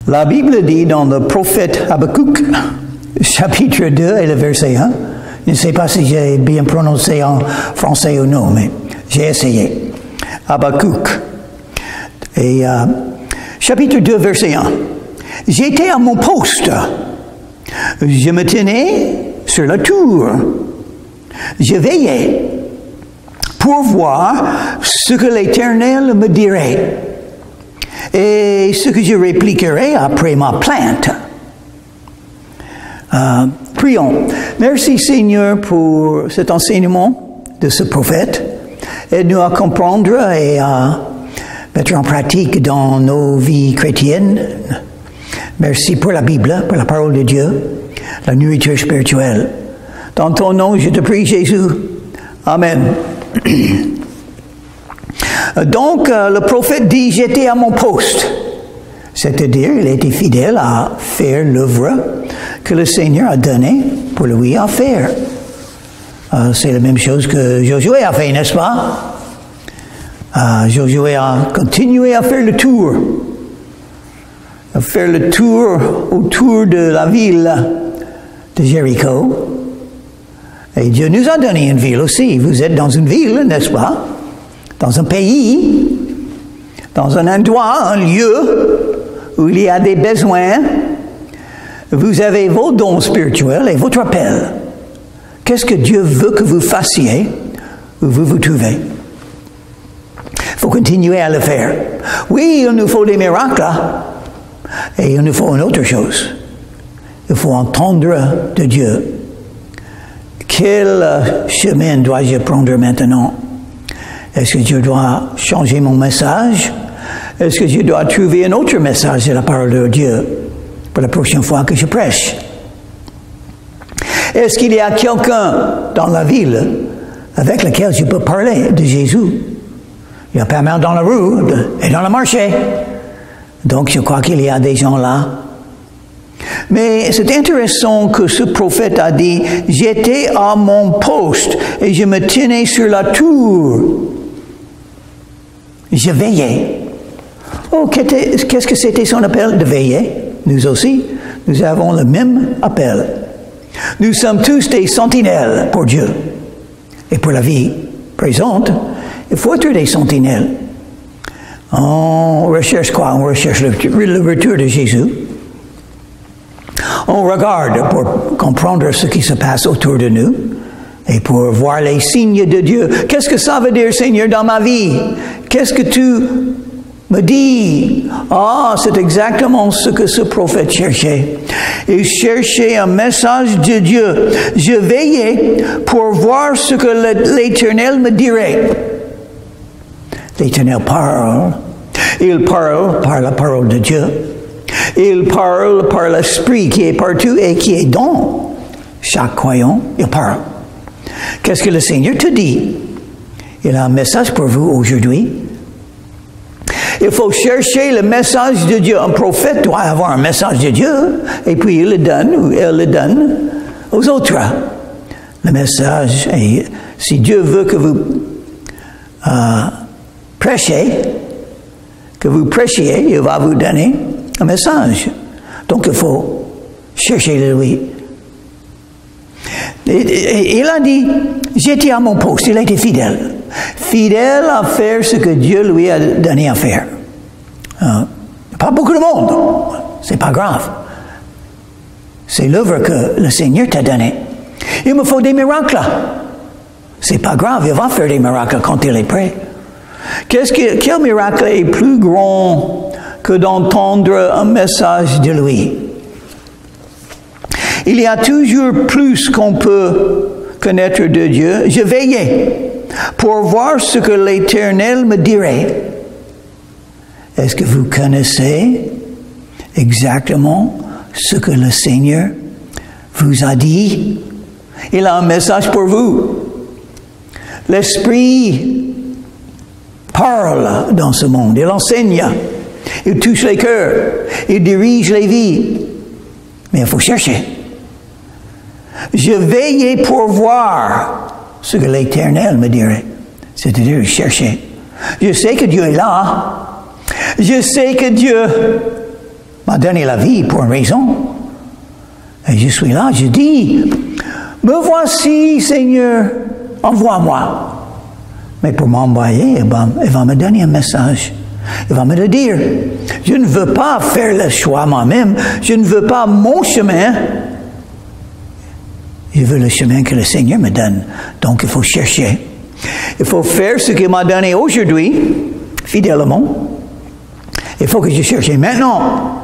La Bible dit dans le prophète Habakkuk, chapitre 2 et le verset 1, je ne sais pas si j'ai bien prononcé en français ou non, mais j'ai essayé. Habakkuk. Et chapitre 2, verset 1. J'étais à mon poste. Je me tenais sur la tour. Je veillais pour voir ce que l'Éternel me dirait et ce que je répliquerai après ma plainte. Prions. Merci Seigneur pour cet enseignement de ce prophète. Aide-nous à comprendre et à mettre en pratique dans nos vies chrétiennes. Merci pour la Bible, pour la parole de Dieu, la nourriture spirituelle. Dans ton nom, je te prie, Jésus. Amen. Donc, le prophète dit, j'étais à mon poste. C'est-à-dire, il était fidèle à faire l'œuvre que le Seigneur a donnée pour lui à faire. C'est la même chose que Josué a fait, n'est-ce pas? Josué a continué à faire le tour. À faire le tour autour de la ville de Jéricho. Et Dieu nous a donné une ville aussi. Vous êtes dans une ville, n'est-ce pas? Dans un pays, dans un endroit, un lieu où il y a des besoins. Vous avez vos dons spirituels et votre appel. Qu'est-ce que Dieu veut que vous fassiez où vous vous trouvez? Il faut continuer à le faire. Oui, il nous faut des miracles. Et il nous faut une autre chose. Il faut entendre de Dieu. Quel chemin dois-je prendre maintenant? Est-ce que je dois changer mon message? Est-ce que je dois trouver un autre message de la parole de Dieu pour la prochaine fois que je prêche? Est-ce qu'il y a quelqu'un dans la ville avec lequel je peux parler de Jésus? Il y a pas mal dans la rue et dans le marché. Donc je crois qu'il y a des gens là. Mais c'est intéressant que ce prophète a dit, j'étais à mon poste et je me tenais sur la tour. Je veillais. Oh, qu'est-ce que c'était son appel de veiller? Nous aussi, nous avons le même appel. Nous sommes tous des sentinelles pour Dieu. Et pour la vie présente, il faut être des sentinelles. On recherche quoi? On recherche le retour de Jésus. On regarde pour comprendre ce qui se passe autour de nous et pour voir les signes de Dieu. Qu'est-ce que ça veut dire, Seigneur, dans ma vie? Qu'est-ce que tu me dis? Ah, c'est exactement ce que ce prophète cherchait. Il cherchait un message de Dieu. Je veillais pour voir ce que l'Éternel me dirait. L'Éternel parle. Il parle par la parole de Dieu. Il parle par l'Esprit qui est partout et qui est dans chaque croyant. Il parle. Qu'est-ce que le Seigneur te dit? Il a un message pour vous aujourd'hui. Il faut chercher le message de Dieu. Un prophète doit avoir un message de Dieu et puis il le donne ou elle le donne aux autres. Le message, et si Dieu veut que vous prêchiez, il va vous donner un message. Donc il faut chercher lui. Et il a dit, j'étais à mon poste, il était fidèle. Fidèle à faire ce que Dieu lui a donné à faire. Pas beaucoup de monde, c'est pas grave. C'est l'œuvre que le Seigneur t'a donnée. Il me faut des miracles. C'est pas grave, il va faire des miracles quand il est prêt. Quel miracle est plus grand que d'entendre un message de lui? Il y a toujours plus qu'on peut connaître de Dieu. Je veillais pour voir ce que l'Éternel me dirait. Est-ce que vous connaissez exactement ce que le Seigneur vous a dit? Il a un message pour vous. L'Esprit parle dans ce monde. Il enseigne. Il touche les cœurs. Il dirige les vies. Mais il faut chercher. Je veillais pour voir ce que l'Éternel me dirait. C'est-à-dire chercher. Je sais que Dieu est là. Je sais que Dieu m'a donné la vie pour une raison. Et je suis là, je dis, me voici, Seigneur, envoie-moi. Mais pour m'envoyer, elle va me donner un message. Elle va me le dire. Je ne veux pas faire le choix moi-même. Je ne veux pas mon chemin. Je veux le chemin que le Seigneur me donne. Donc, il faut chercher. Il faut faire ce qu'il m'a donné aujourd'hui, fidèlement. Il faut que je cherche. Maintenant,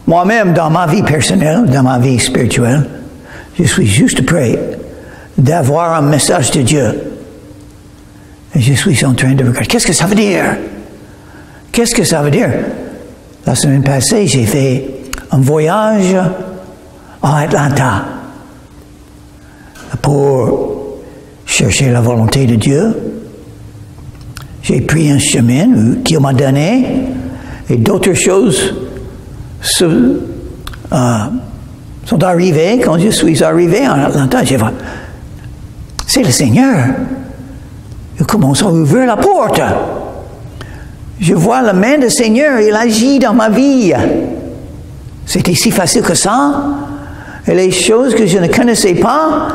moi-même, dans ma vie personnelle, dans ma vie spirituelle, je suis juste prêt d'avoir un message de Dieu. Et je suis en train de regarder. Qu'est-ce que ça veut dire? Qu'est-ce que ça veut dire? La semaine passée, j'ai fait un voyage à Atlanta pour chercher la volonté de Dieu. J'ai pris un chemin qu'il m'a donné et d'autres choses sont arrivées. Quand je suis arrivé à Atlanta, j'ai dit, c'est le Seigneur. Il commence à ouvrir la porte. Je vois la main du Seigneur, il agit dans ma vie. C'était si facile que ça. Et les choses que je ne connaissais pas,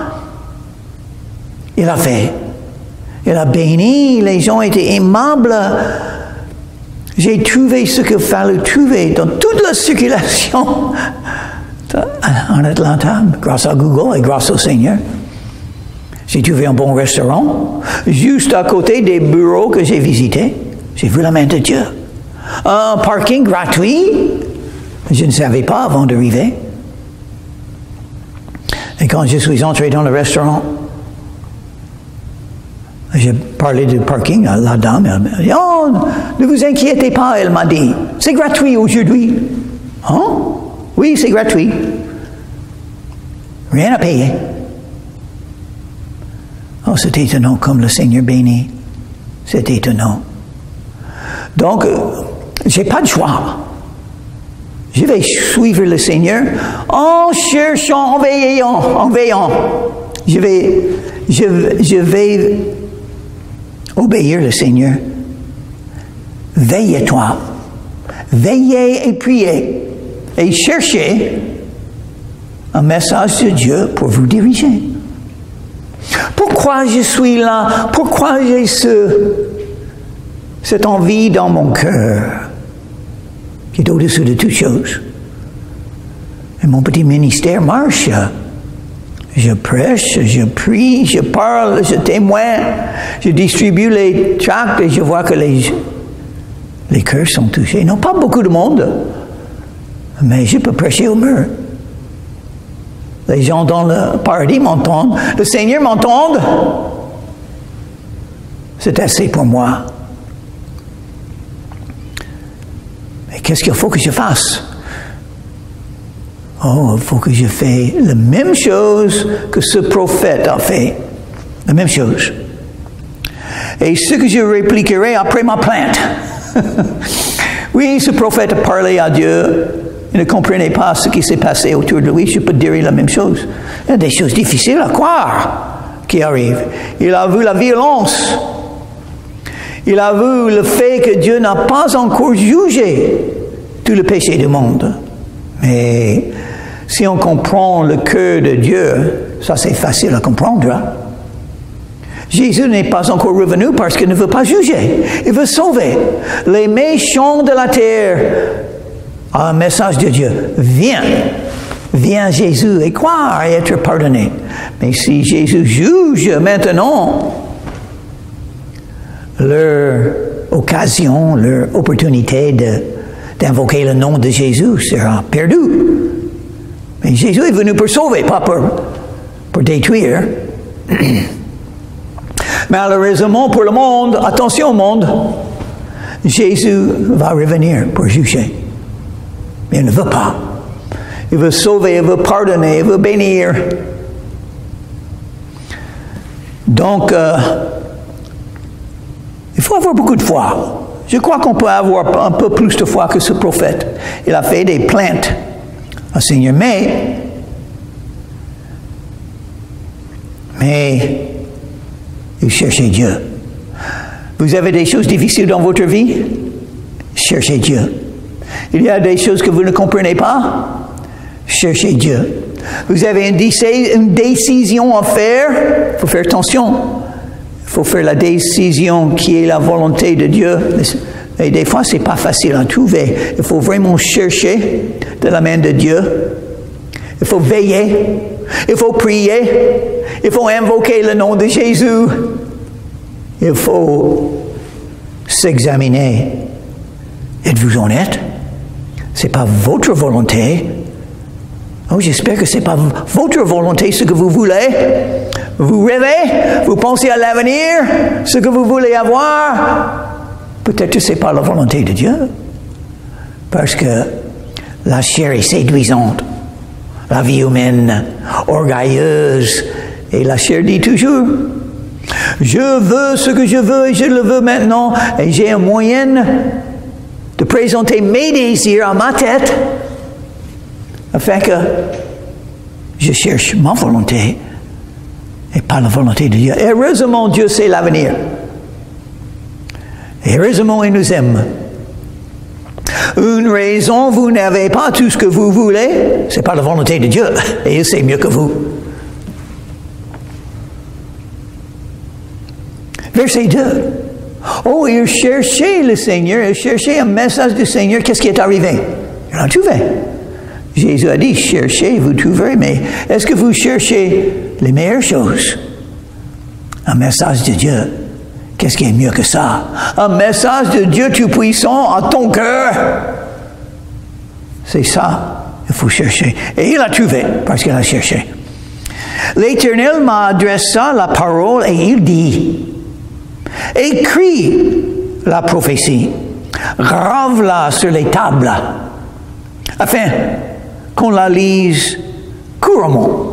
il a fait. Il a béni, les gens étaient aimables. J'ai trouvé ce qu'il fallait trouver dans toute la circulation en Atlanta, grâce à Google et grâce au Seigneur. J'ai trouvé un bon restaurant, juste à côté des bureaux que j'ai visités. J'ai vu la main de Dieu. Un parking gratuit, je ne savais pas avant d'arriver. Et quand je suis entré dans le restaurant, j'ai parlé du parking à la dame. Elle m'a dit, oh, ne vous inquiétez pas, elle m'a dit. C'est gratuit aujourd'hui. Hein? Oui, c'est gratuit. Rien à payer. Oh, c'est étonnant comme le Seigneur bénit. C'est étonnant. Donc, j'ai pas de choix. Je vais suivre le Seigneur en cherchant, en veillant. Je vais obéir le Seigneur. Veillez-toi. Veillez et priez. Et cherchez un message de Dieu pour vous diriger. Pourquoi je suis là? Pourquoi j'ai cette envie dans mon cœur qui est au-dessus de toutes choses? Et mon petit ministère marche. Je prêche, je prie, je parle, je témoigne, je distribue les tracts et je vois que les cœurs sont touchés. Non, pas beaucoup de monde, mais je peux prêcher au mur. Les gens dans le paradis m'entendent, le Seigneur m'entend. C'est assez pour moi. Mais qu'est-ce qu'il faut que je fasse? Oh, il faut que je fasse la même chose que ce prophète a fait. La même chose. Et ce que je répliquerai après ma plainte. Oui, ce prophète a parlé à Dieu. Il ne comprenait pas ce qui s'est passé autour de lui. Je peux dire la même chose. Il y a des choses difficiles à croire qui arrivent. Il a vu la violence. Il a vu le fait que Dieu n'a pas encore jugé tout le péché du monde. Mais si on comprend le cœur de Dieu, ça c'est facile à comprendre. Hein? Jésus n'est pas encore revenu parce qu'il ne veut pas juger. Il veut sauver les méchants de la terre. Un message de Dieu. Viens Jésus et croire et être pardonné. Mais si Jésus juge maintenant, leur occasion, leur opportunité d'invoquer le nom de Jésus sera perdue. Mais Jésus est venu pour sauver, pas pour détruire. Malheureusement pour le monde, attention au monde, Jésus va revenir pour juger. Mais il ne veut pas. Il veut sauver, il veut pardonner, il veut bénir. Donc, il faut avoir beaucoup de foi. Je crois qu'on peut avoir un peu plus de foi que ce prophète. Il a fait des plaintes au Seigneur, mais il cherchait Dieu. Vous avez des choses difficiles dans votre vie? Cherchez Dieu. Il y a des choses que vous ne comprenez pas. Cherchez Dieu. Vous avez une décision à faire. Il faut faire attention. Il faut faire la décision qui est la volonté de Dieu. Et des fois, ce n'est pas facile à trouver. Il faut vraiment chercher de la main de Dieu. Il faut veiller. Il faut prier. Il faut invoquer le nom de Jésus. Il faut s'examiner. Êtes-vous honnête? Ce n'est pas votre volonté. Oh, j'espère que ce n'est pas votre volonté, ce que vous voulez. Vous rêvez, vous pensez à l'avenir, ce que vous voulez avoir. Peut-être que ce n'est pas la volonté de Dieu. Parce que la chair est séduisante. La vie humaine, orgueilleuse. Et la chair dit toujours, je veux ce que je veux et je le veux maintenant. Et j'ai un moyen de présenter mes désirs à ma tête afin que je cherche ma volonté et pas la volonté de Dieu. Et heureusement, Dieu sait l'avenir. Et heureusement, il nous aime. Une raison, vous n'avez pas tout ce que vous voulez, c'est pas la volonté de Dieu. Et il sait mieux que vous. Verset 2. Oh, il cherchait le Seigneur, il cherchait un message du Seigneur. Qu'est-ce qui est arrivé? Il l'a trouvé. Jésus a dit, cherchez, vous trouverez, mais est-ce que vous cherchez les meilleures choses? Un message de Dieu. Qu'est-ce qui est mieux que ça? Un message de Dieu Tout-Puissant à ton cœur. C'est ça, il faut chercher. Et il a trouvé, parce qu'il a cherché. L'Éternel m'a adressé la parole et il dit, écris la prophétie, grave-la sur les tables, afin qu'on la lise couramment.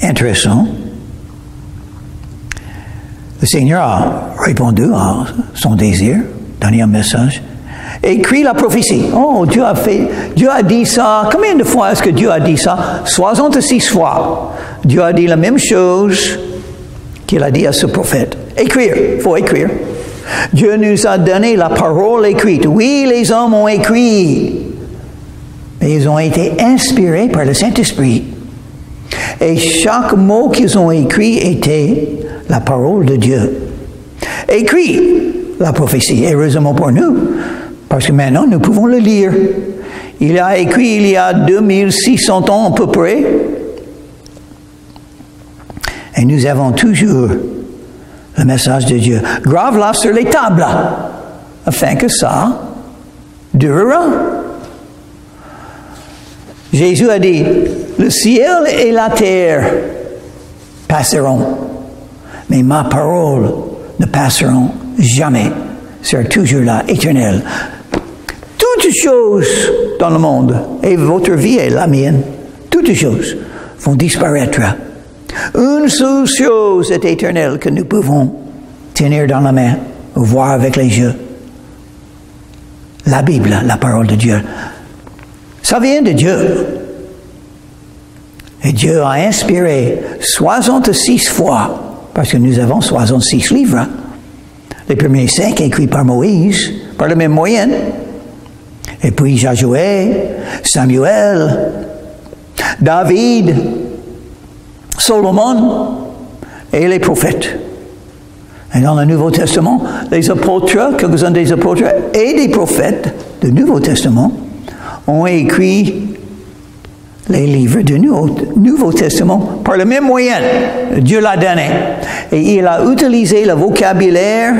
Intéressant. Le Seigneur a répondu à son désir, donné un message. Écris la prophétie. Oh, Dieu a dit ça. Combien de fois est-ce que Dieu a dit ça? 66 fois. Dieu a dit la même chose qu'il a dit à ce prophète. Écrire, il faut écrire. Dieu nous a donné la parole écrite. Oui, les hommes ont écrit, mais ils ont été inspirés par le Saint-Esprit. Et chaque mot qu'ils ont écrit était la parole de Dieu. Écrit la prophétie, heureusement pour nous, parce que maintenant nous pouvons le lire. Il a écrit il y a 2600 ans à peu près, et nous avons toujours le message de Dieu. Grave-la sur les tables, afin que ça durera. Jésus a dit, le ciel et la terre passeront, mais ma parole ne passeront jamais. C'est toujours là, éternel. Toutes choses dans le monde, et votre vie est la mienne, toutes choses vont disparaître. Une seule chose est éternelle que nous pouvons tenir dans la main, ou voir avec les yeux. La Bible, la parole de Dieu. Ça vient de Dieu. Et Dieu a inspiré 66 fois, parce que nous avons 66 livres. Les premiers 5 écrits par Moïse, par le même moyen. Et puis Josué, Samuel, David, Solomon et les prophètes. Et dans le Nouveau Testament, les apôtres, quelques-uns des apôtres et des prophètes du Nouveau Testament ont écrit les livres du Nouveau Testament par le même moyen. Dieu l'a donné. Et il a utilisé le vocabulaire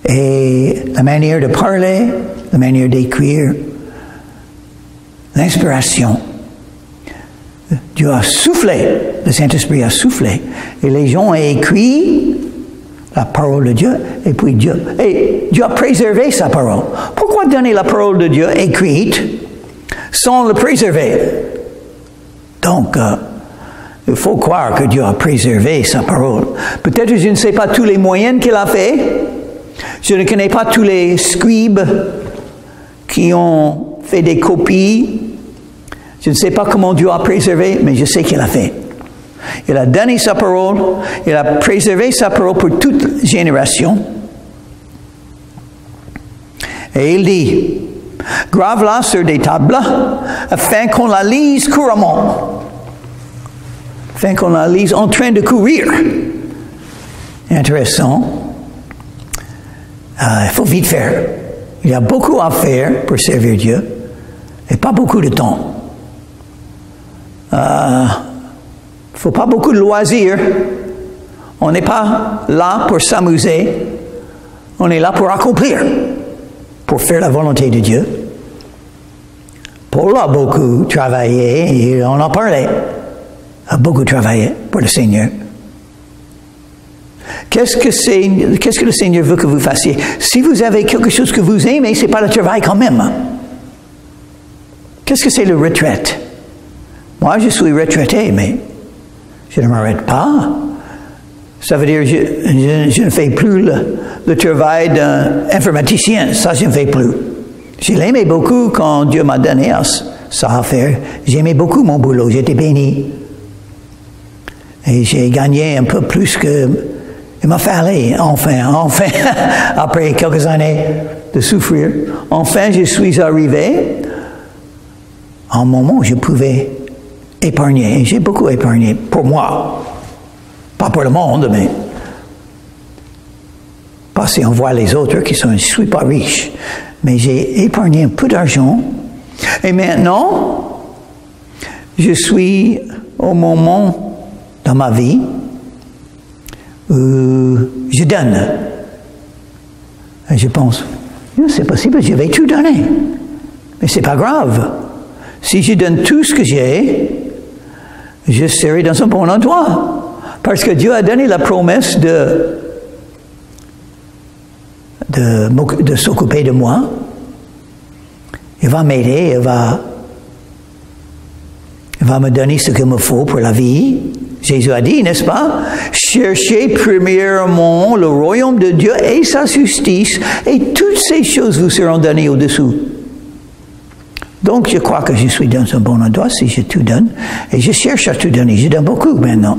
et la manière de parler, la manière d'écrire, l'inspiration. Dieu a soufflé, le Saint-Esprit a soufflé, et les gens ont écrit la parole de Dieu, et puis Dieu a préservé sa parole. Pourquoi donner la parole de Dieu écrite sans le préserver? Donc, il faut croire que Dieu a préservé sa parole. Peut-être je ne sais pas tous les moyens qu'il a fait. Je ne connais pas tous les scribes qui ont fait des copies. Je ne sais pas comment Dieu a préservé, mais je sais qu'il a fait. Il a donné sa parole, il a préservé sa parole pour toute génération. Et il dit, grave-la sur des tables, afin qu'on la lise couramment. Afin qu'on la lise en train de courir. Intéressant. Il faut vite faire. Il y a beaucoup à faire pour servir Dieu et pas beaucoup de temps. Il ne faut pas beaucoup de loisirs. On n'est pas là pour s'amuser. On est là pour accomplir, pour faire la volonté de Dieu. Paul a beaucoup travaillé, et on en parlait, a beaucoup travaillé pour le Seigneur. Qu'est-ce que le Seigneur veut que vous fassiez? Si vous avez quelque chose que vous aimez, ce n'est pas le travail quand même. Qu'est-ce que c'est le retraite? Moi, je suis retraité, mais je ne m'arrête pas. Ça veut dire que je ne fais plus le travail d'un informaticien. Ça, je ne fais plus. Je l'aimais beaucoup quand Dieu m'a donné ça à faire. J'aimais beaucoup mon boulot. J'étais béni. Et j'ai gagné un peu plus que... Il m'a fallu, enfin, après quelques années de souffrir, enfin, je suis arrivé à un moment où je pouvais épargner. Et j'ai beaucoup épargné pour moi. Pas pour le monde, mais pas si on voit les autres qui sont, je ne suis pas riche. Mais j'ai épargné un peu d'argent. Et maintenant, je suis au moment dans ma vie où je donne. Et je pense, c'est possible, je vais tout donner. Mais c'est pas grave. Si je donne tout ce que j'ai, je serai dans un bon endroit. Parce que Dieu a donné la promesse de s'occuper de moi. Il va m'aider, il va me donner ce qu'il me faut pour la vie. Jésus a dit, n'est-ce pas? Cherchez premièrement le royaume de Dieu et sa justice, et toutes ces choses vous seront données au-dessous. Donc, je crois que je suis dans un bon endroit si je tout donne, et je cherche à tout donner. Je donne beaucoup maintenant.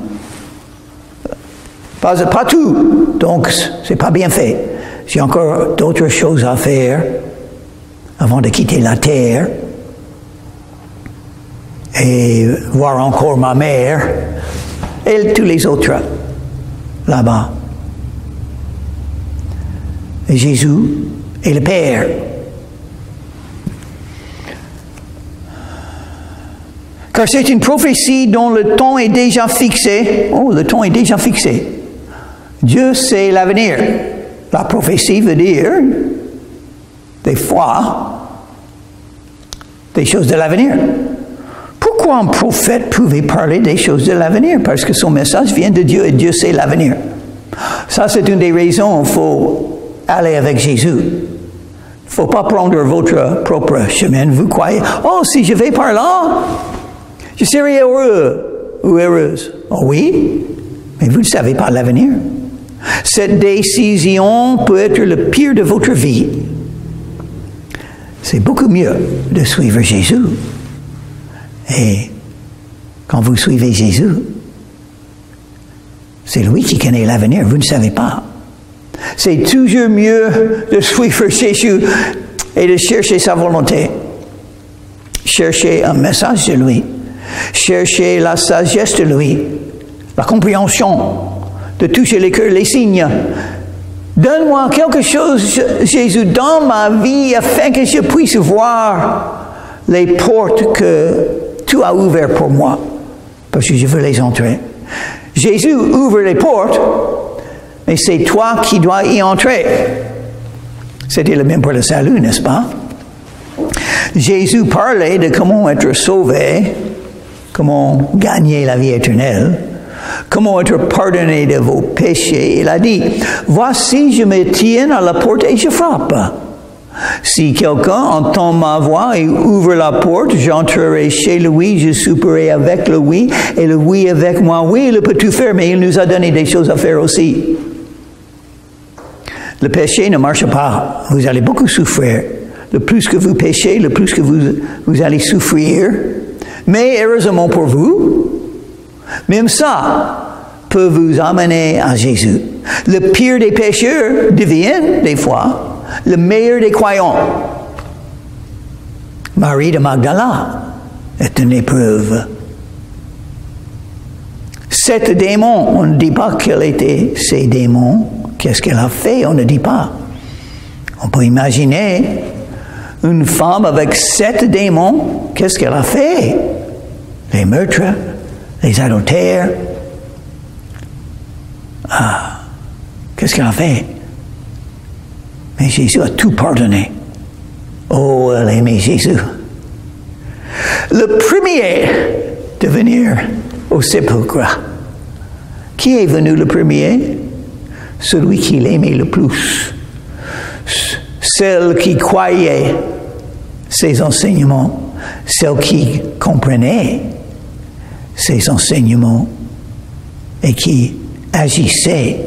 Pas tout, donc c'est pas bien fait. J'ai encore d'autres choses à faire avant de quitter la terre et voir encore ma mère et tous les autres là-bas. Et Jésus est le Père. Car c'est une prophétie dont le temps est déjà fixé. Oh, le temps est déjà fixé. Dieu sait l'avenir. La prophétie veut dire, des fois, des choses de l'avenir. Pourquoi un prophète pouvait parler des choses de l'avenir? Parce que son message vient de Dieu et Dieu sait l'avenir. Ça, c'est une des raisons qu'il faut aller avec Jésus. Il ne faut pas prendre votre propre chemin. Vous croyez, oh, si je vais par là, je serai heureux ou heureuse. Oh oui, mais vous ne savez pas l'avenir. Cette décision peut être le pire de votre vie. C'est beaucoup mieux de suivre Jésus. Et quand vous suivez Jésus, c'est lui qui connaît l'avenir, vous ne savez pas. C'est toujours mieux de suivre Jésus et de chercher sa volonté. Chercher un message de lui. Chercher la sagesse de lui. La compréhension. De toucher les cœurs, les signes. Donne-moi quelque chose, Jésus, dans ma vie, afin que je puisse voir les portes que tu as ouvertes pour moi. Parce que je veux les entrer. Jésus ouvre les portes, mais c'est toi qui dois y entrer. C'était le même pour le salut, n'est-ce pas? Jésus parlait de comment être sauvé, comment gagner la vie éternelle. Comment être pardonné de vos péchés. Il a dit, voici, je me tiens à la porte et je frappe. Si quelqu'un entend ma voix et ouvre la porte, j'entrerai chez lui, je souperai avec lui, et lui avec moi. Oui, il peut tout faire, mais il nous a donné des choses à faire aussi. Le péché ne marche pas. Vous allez beaucoup souffrir. Le plus que vous péchez, le plus que vous allez souffrir. Mais heureusement pour vous, même ça, peut vous amener à Jésus. Le pire des pécheurs devient, des fois, le meilleur des croyants. Marie de Magdala est une épreuve. 7 démons, on ne dit pas quels étaient ces démons. Qu'est-ce qu'elle a fait? On ne dit pas. On peut imaginer une femme avec 7 démons. Qu'est-ce qu'elle a fait? Les meurtres, les adultères. Qu'est-ce qu'elle a fait? Mais Jésus a tout pardonné. Oh, elle aimait Jésus. Le premier de venir au sépulcre. Qui est venu le premier? Celui qui l'aimait le plus. Celle qui croyait ses enseignements. Celle qui comprenait ses enseignements et qui agissait.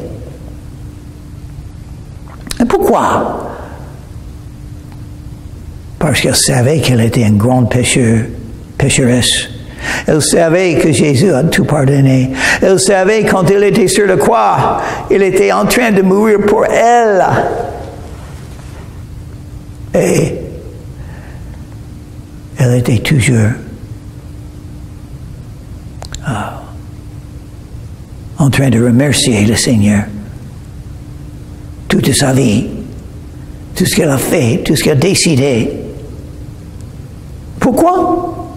Et pourquoi? Parce qu'elle savait qu'elle était une grande pécheresse. Elle savait que Jésus a tout pardonné. Elle savait quand il était sur la croix, il était en train de mourir pour elle. Et elle était toujours en train de remercier le Seigneur. Toute sa vie, tout ce qu'elle a fait, tout ce qu'elle a décidé. Pourquoi?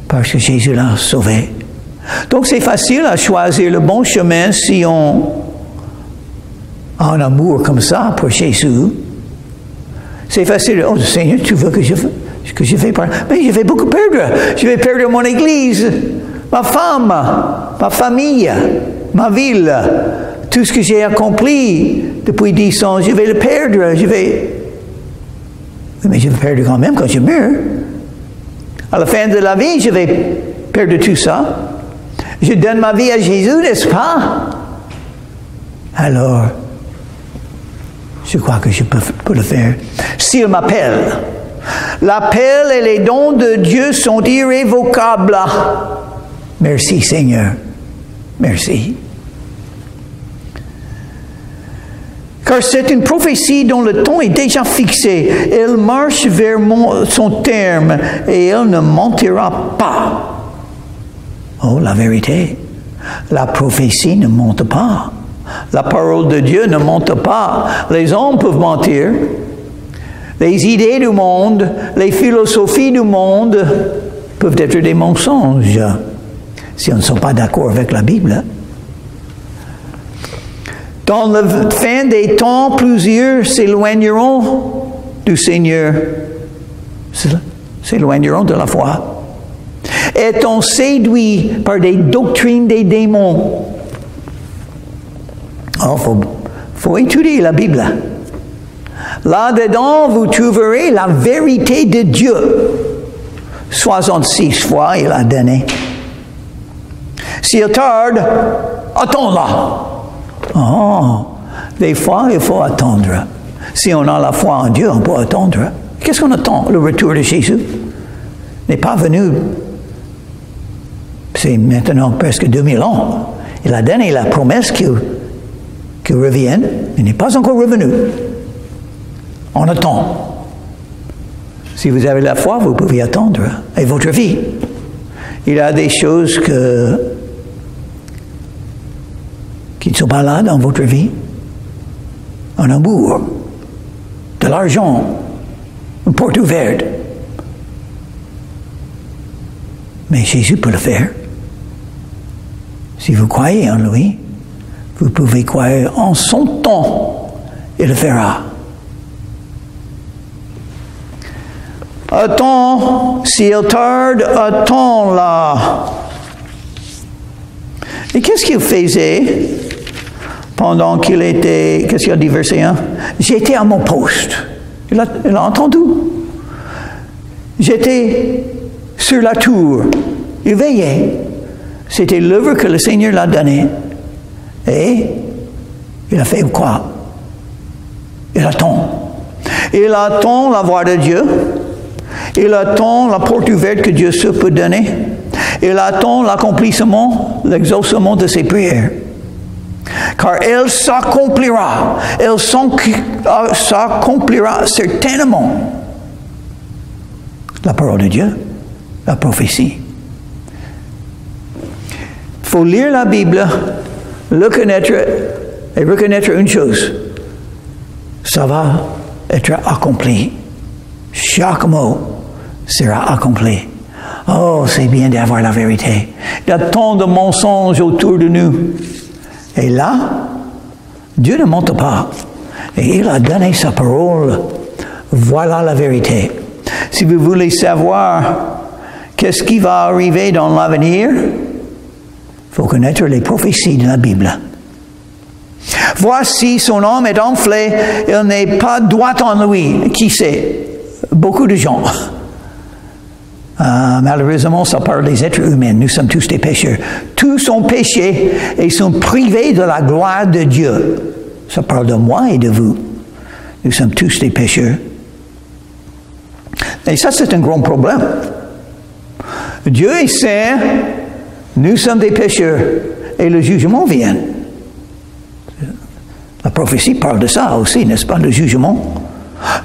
Parce que Jésus l'a sauvé. Donc c'est facile à choisir le bon chemin si on a un amour comme ça pour Jésus. C'est facile. Oh Seigneur, tu veux que je fais par... Mais je vais beaucoup perdre. Je vais perdre mon église, ma femme, ma famille, ma ville. Tout ce que j'ai accompli depuis 10 ans, je vais le perdre. Mais je vais perdre quand même quand je meurs. À la fin de la vie, je vais perdre tout ça. Je donne ma vie à Jésus, n'est-ce pas? Alors, je crois que je peux le faire. S'il m'appelle. L'appel et les dons de Dieu sont irrévocables. Merci Seigneur. Merci. Car c'est une prophétie dont le temps est déjà fixé. Elle marche vers son terme et elle ne mentira pas. Oh, la vérité. La prophétie ne mente pas. La parole de Dieu ne mente pas. Les hommes peuvent mentir. Les idées du monde, les philosophies du monde peuvent être des mensonges si on ne sont pas d'accord avec la Bible. Dans la fin des temps, plusieurs s'éloigneront du Seigneur, s'éloigneront de la foi. Est-on séduit par des doctrines des démons? Oh, faut étudier la Bible. Là-dedans, vous trouverez la vérité de Dieu. 66 fois, il a donné. S'il tarde, attends-la. Oh, des fois, il faut attendre. Si on a la foi en Dieu, on peut attendre. Qu'est-ce qu'on attend? Le retour de Jésus n'est pas venu. C'est maintenant presque 2000 ans. Il a donné la promesse qu'il revienne. Il n'est pas encore revenu. On attend. Si vous avez la foi, vous pouvez attendre. Et votre vie. Il y a des choses qui ne sont pas là dans votre vie. Un amour, de l'argent, une porte ouverte. Mais Jésus peut le faire. Si vous croyez en lui, vous pouvez croire en son temps. Il le fera. Attends, s'il tarde, attends-la. Et qu'est-ce qu'il faisait pendant qu'il était, qu'est-ce qu'il a dit, verset 1? J'étais à mon poste. Il a entendu. J'étais sur la tour. Il veillait. C'était l'œuvre que le Seigneur l'a donné. Et il a fait quoi? Il attend. Il attend la voix de Dieu. Il attend la porte ouverte que Dieu se peut donner. Il attend l'accomplissement, l'exaucement de ses prières. Car elle s'accomplira. Elle s'accomplira certainement. La parole de Dieu, la prophétie. Il faut lire la Bible, le connaître et reconnaître une chose. Ça va être accompli. Chaque mot sera accompli. Oh, c'est bien d'avoir la vérité. Il y a tant de mensonges autour de nous. Et là, Dieu ne mente pas. Et il a donné sa parole. Voilà la vérité. Si vous voulez savoir qu'est-ce qui va arriver dans l'avenir, il faut connaître les prophéties de la Bible. Voici, son âme est enflée, il n'est pas droit en lui. Qui sait? Beaucoup de gens. Malheureusement, ça parle des êtres humains. Nous sommes tous des pécheurs. Tous ont péché et sont privés de la gloire de Dieu. Ça parle de moi et de vous. Nous sommes tous des pécheurs. Et ça, c'est un grand problème. Dieu est saint, nous sommes des pécheurs, et le jugement vient. La prophétie parle de ça aussi, n'est-ce pas, le jugement?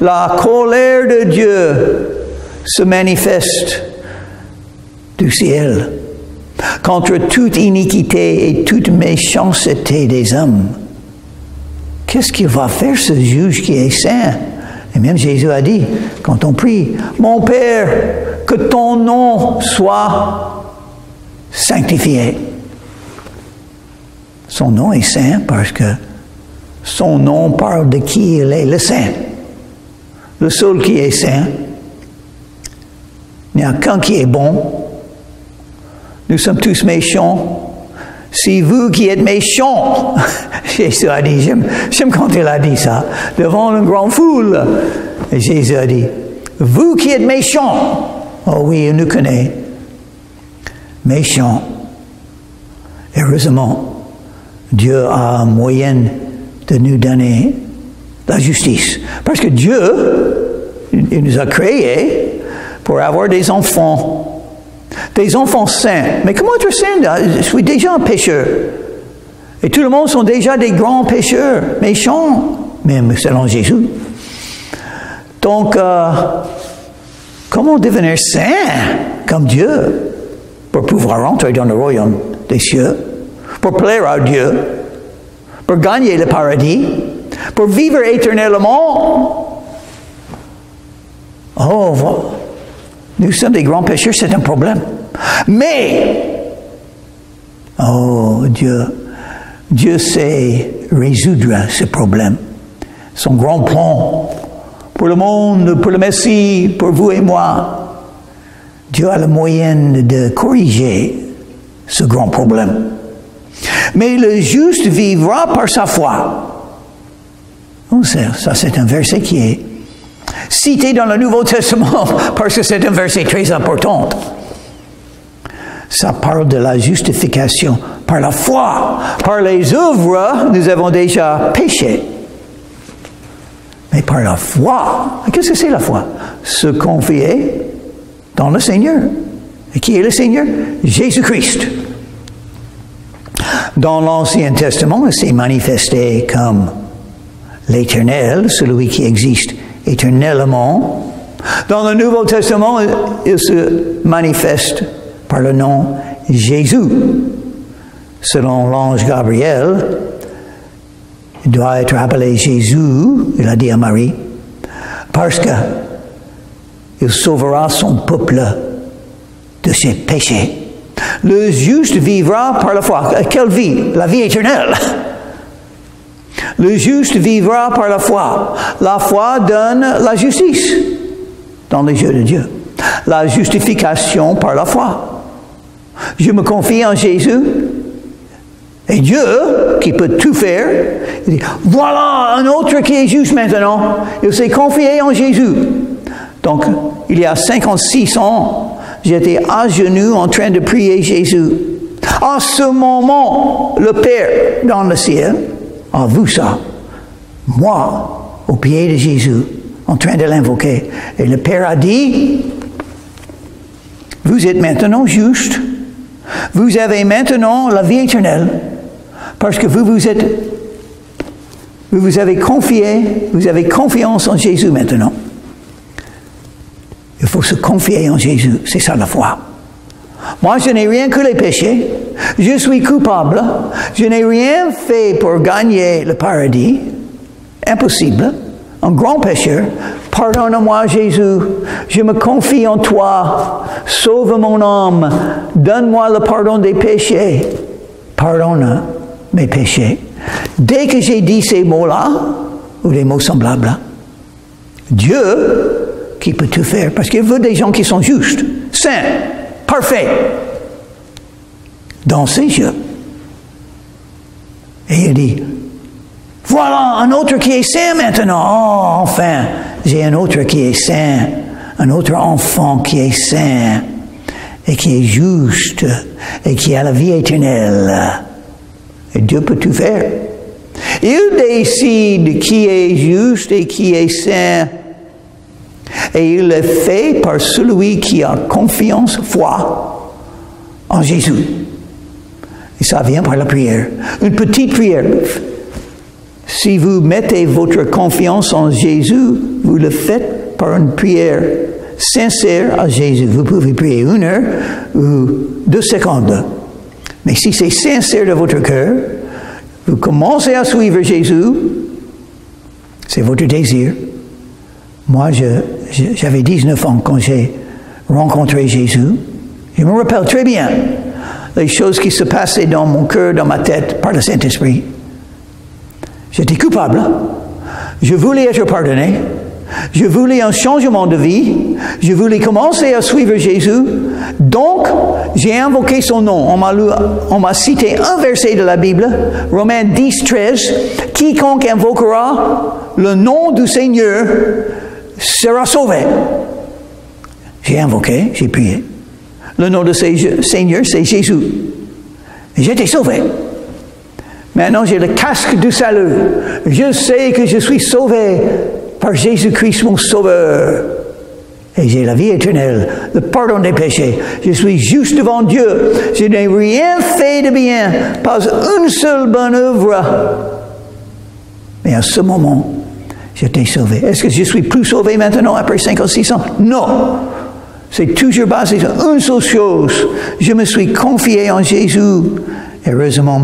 La colère de Dieu se manifeste du ciel contre toute iniquité et toute méchanceté des hommes. Qu'est-ce qu'il va faire ce juge qui est saint? Et même Jésus a dit, quand on prie, « Mon Père, que ton nom soit sanctifié. » Son nom est saint parce que son nom parle de qui il est, le saint. Le seul qui est saint. Il n'y a qu'un qui est bon. Nous sommes tous méchants. C'est vous qui êtes méchants. Jésus a dit, j'aime quand il a dit ça, devant une grande foule. Et Jésus a dit, vous qui êtes méchants. Oh oui, il nous connaît. Méchants. Heureusement, Dieu a un moyen de nous donner la justice. Parce que Dieu, il nous a créés pour avoir des enfants. Des enfants saints. Mais comment être saint? Je suis déjà un pécheur. Et tout le monde sont déjà des grands pécheurs, méchants, même selon Jésus. Donc, comment devenir saint comme Dieu pour pouvoir entrer dans le royaume des cieux, pour plaire à Dieu, pour gagner le paradis, pour vivre éternellement? Oh, nous sommes des grands pécheurs, c'est un problème. Mais, oh Dieu sait résoudre ce problème. Son grand plan pour le monde, pour le Messie, pour vous et moi. Dieu a le moyen de corriger ce grand problème. Mais le juste vivra par sa foi. Oh, ça c'est un verset qui est cité dans le Nouveau Testament parce que c'est un verset très important. Ça parle de la justification par la foi. Par les œuvres, nous avons déjà péché. Mais par la foi, qu'est-ce que c'est la foi? Se confier dans le Seigneur. Et qui est le Seigneur? Jésus-Christ. Dans l'Ancien Testament, il s'est manifesté comme l'Éternel, celui qui existe éternellement. Dans le Nouveau Testament, il se manifeste par le nom Jésus. Selon l'ange Gabriel, il doit être appelé Jésus, il a dit à Marie, parce que il sauvera son peuple de ses péchés. Le juste vivra par la foi. Quelle vie? La vie éternelle. Le juste vivra par la foi. La foi donne la justice dans les yeux de Dieu. La justification par la foi. Je me confie en Jésus. Et Dieu, qui peut tout faire, il dit, voilà un autre qui est juste maintenant. Il s'est confié en Jésus. Donc, il y a 56 ans, j'étais à genoux en train de prier Jésus. À ce moment, le Père dans le ciel a vu ça. Moi, au pied de Jésus, en train de l'invoquer. Et le Père a dit, vous êtes maintenant juste Vous avez maintenant la vie éternelle parce que vous vous avez confié, vous avez confiance en Jésus maintenant. Il faut se confier en Jésus, c'est ça la foi. Moi, je n'ai rien que les péchés. Je suis coupable. Je n'ai rien fait pour gagner le paradis. Impossible. Un grand pécheur. Pardonne-moi, Jésus. Je me confie en toi. Sauve mon âme. Donne-moi le pardon des péchés. Pardonne mes péchés. Dès que j'ai dit ces mots-là, ou des mots semblables, Dieu, qui peut tout faire, parce qu'il veut des gens qui sont justes, saints, parfaits, dans ses yeux. Et il dit, voilà un autre qui est saint maintenant. Oh, enfin, j'ai un autre qui est saint, un autre enfant qui est saint, et qui est juste, et qui a la vie éternelle. Et Dieu peut tout faire. Il décide qui est juste et qui est saint. Et il le fait par celui qui a confiance, foi en Jésus. Et ça vient par la prière. Une petite prière. Si vous mettez votre confiance en Jésus, vous le faites par une prière sincère à Jésus. Vous pouvez prier 1 heure ou 2 secondes. Mais si c'est sincère de votre cœur, vous commencez à suivre Jésus, c'est votre désir. Moi, j'avais 19 ans quand j'ai rencontré Jésus. Je me rappelle très bien les choses qui se passaient dans mon cœur, dans ma tête, par le Saint-Esprit. J'étais coupable. Je voulais être pardonné. Je voulais un changement de vie. Je voulais commencer à suivre Jésus. Donc, j'ai invoqué son nom. On m'a cité un verset de la Bible, Romains 10, 13. Quiconque invoquera le nom du Seigneur sera sauvé. J'ai invoqué, j'ai prié. Le nom du Seigneur, c'est Jésus. Et j'étais sauvé. Maintenant, j'ai le casque du salut. Je sais que je suis sauvé par Jésus-Christ, mon Sauveur. Et j'ai la vie éternelle, le pardon des péchés. Je suis juste devant Dieu. Je n'ai rien fait de bien, pas une seule bonne œuvre. Mais à ce moment, j'étais sauvé. Est-ce que je suis plus sauvé maintenant après 5 ou 6 ans? Non. C'est toujours basé sur une seule chose. Je me suis confié en Jésus. Heureusement,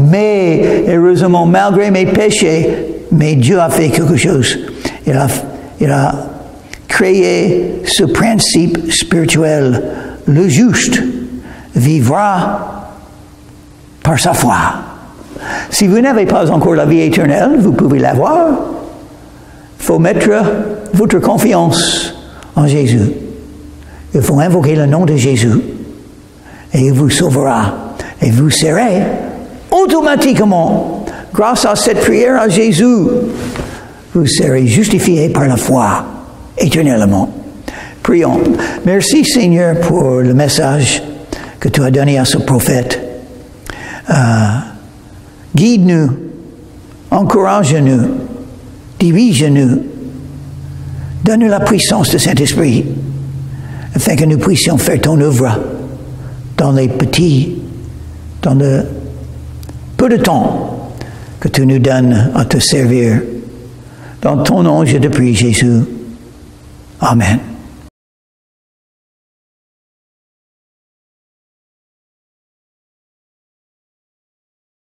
malgré mes péchés, mais Dieu a fait quelque chose. Il a créé ce principe spirituel. Le juste vivra par sa foi. Si vous n'avez pas encore la vie éternelle, vous pouvez l'avoir. Il faut mettre votre confiance en Jésus. Il faut invoquer le nom de Jésus. Et il vous sauvera. Et vous serez automatiquement, grâce à cette prière à Jésus, vous serez justifiés par la foi, éternellement. Prions. Merci Seigneur pour le message que tu as donné à ce prophète. Guide-nous, encourage-nous, dirige-nous, donne-nous la puissance de Saint-Esprit, afin que nous puissions faire ton œuvre dans le peu de temps que tu nous donnes à te servir. Dans ton nom, je te prie, Jésus. Amen.